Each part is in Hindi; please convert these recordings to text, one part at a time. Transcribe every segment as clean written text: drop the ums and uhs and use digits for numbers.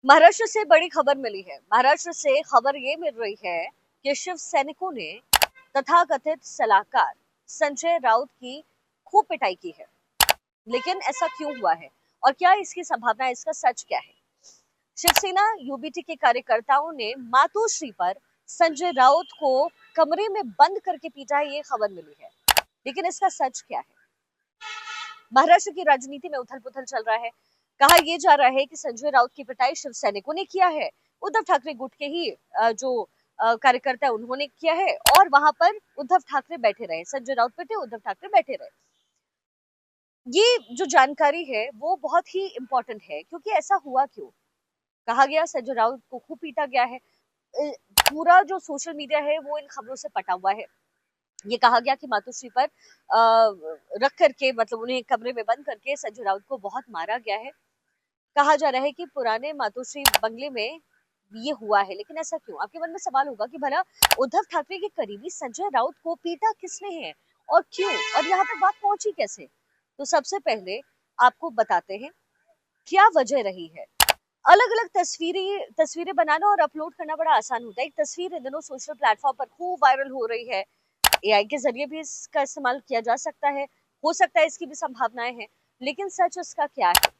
महाराष्ट्र से बड़ी खबर मिली है। महाराष्ट्र से खबर ये मिल रही है कि शिव सैनिकों ने तथाकथित सलाहकार संजय राउत की खूब पिटाई की है। लेकिन ऐसा क्यों हुआ है और क्या इसकी संभावना, इसका सच क्या है? शिवसेना यूबीटी के कार्यकर्ताओं ने मातोश्री पर संजय राउत को कमरे में बंद करके पीटा है, ये खबर मिली है। लेकिन इसका सच क्या है? महाराष्ट्र की राजनीति में उथल पुथल चल रहा है। कहा यह जा रहा है कि संजय राउत की पिटाई शिव सैनिकों ने किया है, उद्धव ठाकरे गुट के ही जो कार्यकर्ता है उन्होंने किया है, और वहां पर उद्धव ठाकरे बैठे रहे, संजय राउत पिटे, उद्धव ठाकरे बैठे रहे। ये जो जानकारी है वो बहुत ही इंपॉर्टेंट है, क्योंकि ऐसा हुआ क्यों? कहा गया संजय राउत को खूब पीटा गया है। पूरा जो सोशल मीडिया है वो इन खबरों से पटा हुआ है। ये कहा गया कि मातोश्री पर रख करके, मतलब उन्हें कमरे में बंद करके संजय राउत को बहुत मारा गया है। कहा जा रहा है कि पुराने मातोश्री बंगले में ये हुआ है। लेकिन ऐसा क्यों? आपके मन में सवाल होगा कि भला उद्धव ठाकरे के करीबी संजय राउत को पीटा किसने है और क्यों, और यहाँ तक बात पहुंची कैसे? तो सबसे पहले आपको बताते हैं क्या वजह रही है। अलग अलग तस्वीरें बनाना और अपलोड करना बड़ा आसान होता है। एक तस्वीर इन दिनों सोशल प्लेटफॉर्म पर खूब वायरल हो रही है। एआई के जरिए भी इसका इस्तेमाल किया जा सकता है, हो सकता है इसकी भी संभावनाएं हैं। लेकिन सच उसका क्या है?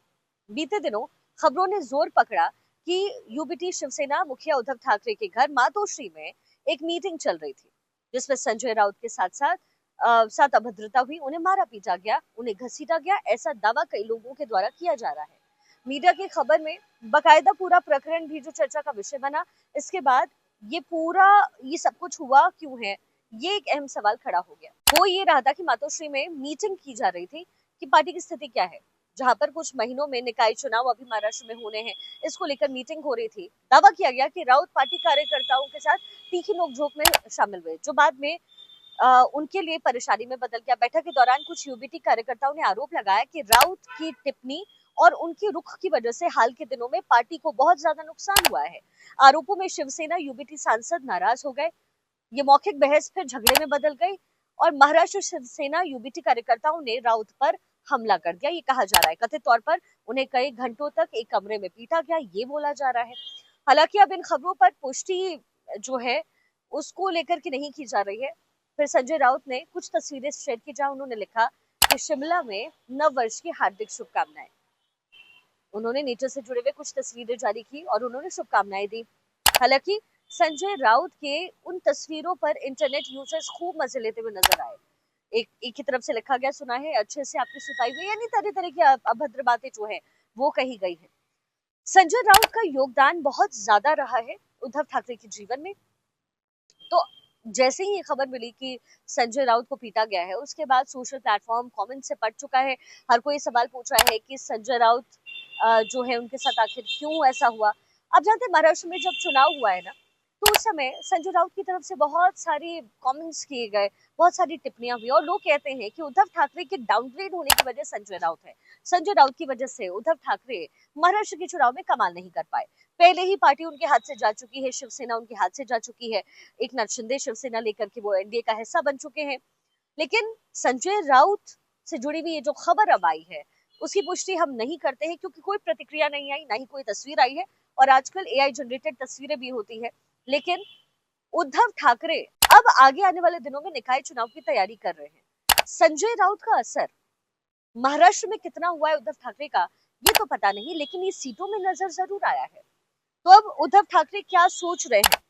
बीते दिनों खबरों ने जोर पकड़ा कि यूबीटी शिवसेना मुखिया उद्धव ठाकरे के घर मातोश्री में एक मीटिंग चल रही थी, जिसमें संजय राउत के साथ अभद्रता हुई, उन्हें मारा पीटा गया, उन्हें घसीटा गया, ऐसा दावा कई लोगों के द्वारा किया जा रहा है। मीडिया की खबर में बकायदा पूरा प्रकरण भी जो चर्चा का विषय बना। इसके बाद ये सब कुछ हुआ क्यों है, ये एक अहम सवाल खड़ा हो गया। वो ये रहा था कि मातोश्री में मीटिंग की जा रही थी कि पार्टी की स्थिति क्या है, जहां पर कुछ महीनों में निकाय चुनाव अभी महाराष्ट्र में होने हैं, इसको लेकर मीटिंग हो रही थी। दावा किया गया कि राउत पार्टी कार्यकर्ताओं के साथ तीखी नोकझोंक में शामिल हुए, जो बाद में उनके लिए परेशानी में बदल गया। बैठक के दौरान कुछ यूबीटी कार्यकर्ताओं ने आरोप लगाया कि राउत की टिप्पणी और उनके रुख की वजह से हाल के दिनों में पार्टी को बहुत ज्यादा नुकसान हुआ है। आरोपों में शिवसेना यूबीटी सांसद नाराज हो गए। ये मौखिक बहस फिर झगड़े में बदल गई और महाराष्ट्र शिवसेना यूबीटी कार्यकर्ताओं ने राउत पर हमला कर दिया। ये कहा जा रहा है कथित तौर पर उन्हें कई घंटों तक एक कमरे में पीटा गया, ये बोला जा रहा है। हालांकि अब इन खबरों पर पुष्टि जो है उसको लेकर के नहीं की जा रही है। फिर संजय राउत ने कुछ तस्वीरें शेयर की, जहां उन्होंने लिखा कि शिमला में नव वर्ष की हार्दिक शुभकामनाएं। उन्होंने नेचर से जुड़े हुए कुछ तस्वीरें जारी की और उन्होंने शुभकामनाएं दी। हालांकि संजय राउत के उन तस्वीरों पर इंटरनेट यूजर्स खूब मजे लेते हुए नजर आए। एक की तरफ से लिखा गया, सुना है अच्छे से आपकी सुताई हुई, यानी तरह तरह की अभद्र बातें जो है वो कही गई है। संजय राउत का योगदान बहुत ज्यादा रहा है उद्धव ठाकरे के जीवन में। तो जैसे ही ये खबर मिली कि संजय राउत को पीटा गया है, उसके बाद सोशल प्लेटफॉर्म कमेंट से पट चुका है। हर कोई सवाल पूछ रहा है कि संजय राउत जो है उनके साथ आखिर क्यों ऐसा हुआ। आप जानते हैं महाराष्ट्र में जब चुनाव हुआ है ना, तो उस समय संजय राउत की तरफ से बहुत सारी कमेंट्स किए गए, बहुत सारी टिप्पणियां हुई, और लोग कहते हैं कि उद्धव ठाकरे के डाउनग्रेड होने की वजह संजय राउत है। संजय राउत की वजह से उद्धव ठाकरे महाराष्ट्र के चुनाव में कमाल नहीं कर पाए। पहले ही पार्टी उनके हाथ से जा चुकी है, शिवसेना उनके हाथ से जा चुकी है। एकनाथ शिंदे शिवसेना लेकर के वो एनडीए का हिस्सा बन चुके हैं। लेकिन संजय राउत से जुड़ी हुई ये जो खबर अब आई है, उसकी पुष्टि हम नहीं करते हैं, क्योंकि कोई प्रतिक्रिया नहीं आई, ना ही कोई तस्वीर आई है। और आजकल एआई जनरेटेड तस्वीरें भी होती है। लेकिन उद्धव ठाकरे अब आगे आने वाले दिनों में निकाय चुनाव की तैयारी कर रहे हैं। संजय राउत का असर महाराष्ट्र में कितना हुआ है उद्धव ठाकरे का, ये तो पता नहीं, लेकिन ये सीटों में नजर जरूर आया है। तो अब उद्धव ठाकरे क्या सोच रहे हैं?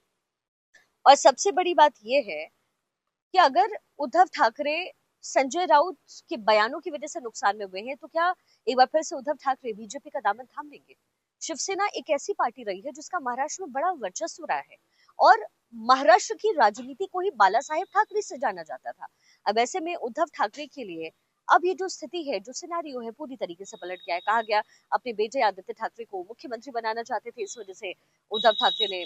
और सबसे बड़ी बात यह है कि अगर उद्धव ठाकरे संजय राउत के बयानों की वजह से नुकसान में हुए हैं, तो क्या एक बार फिर से उद्धव ठाकरे बीजेपी का दामन थाम लेंगे? शिवसेना एक ऐसी पार्टी रही है जिसका महाराष्ट्र में बड़ा वर्चस्व रहा है, और महाराष्ट्र की राजनीति को ही बाला साहेब ठाकरे से जाना जाता था। अब ऐसे में उद्धव ठाकरे के लिए अब ये जो स्थिति है, जो सिनेरियो है, पूरी तरीके से पलट गया है। कहा गया अपने बेटे आदित्य ठाकरे को मुख्यमंत्री बनाना चाहते थे, इस वजह से उद्धव ठाकरे ने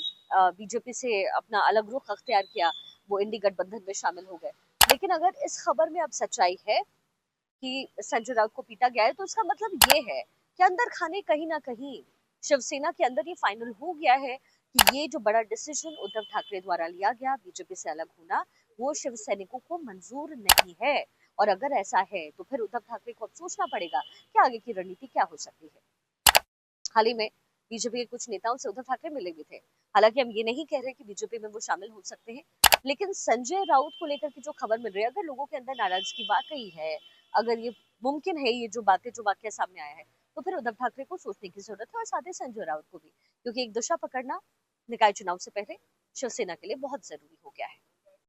बीजेपी से अपना अलग रुख अख्तियार किया, वो इंडी गठबंधन में शामिल हो गए। लेकिन अगर इस खबर में अब सच्चाई है कि संजय राउत को पीटा गया है, तो इसका मतलब ये है कि अंदर खाने कहीं ना कहीं शिवसेना के अंदर ये फाइनल हो गया है कि ये जो बड़ा डिसीजन उद्धव ठाकरे द्वारा लिया गया, बीजेपी से अलग होना, वो शिव सैनिकों को मंजूर नहीं है। और अगर ऐसा है तो फिर उद्धव ठाकरे को अब सोचना पड़ेगा कि आगे की रणनीति क्या हो सकती है। हाल ही में बीजेपी के कुछ नेताओं से उद्धव ठाकरे मिले भी थे। हालांकि हम ये नहीं कह रहे कि बीजेपी में वो शामिल हो सकते हैं, लेकिन संजय राउत को लेकर की जो खबर मिल रही है, अगर लोगों के अंदर नाराजगी वाकई है, अगर ये मुमकिन है, ये जो वाक्य सामने आया है, तो फिर उद्धव ठाकरे को सोचने की जरूरत है और साथ ही संजय राउत को भी, क्योंकि एक दिशा पकड़ना निकाय चुनाव से पहले शिवसेना के लिए बहुत जरूरी हो गया है।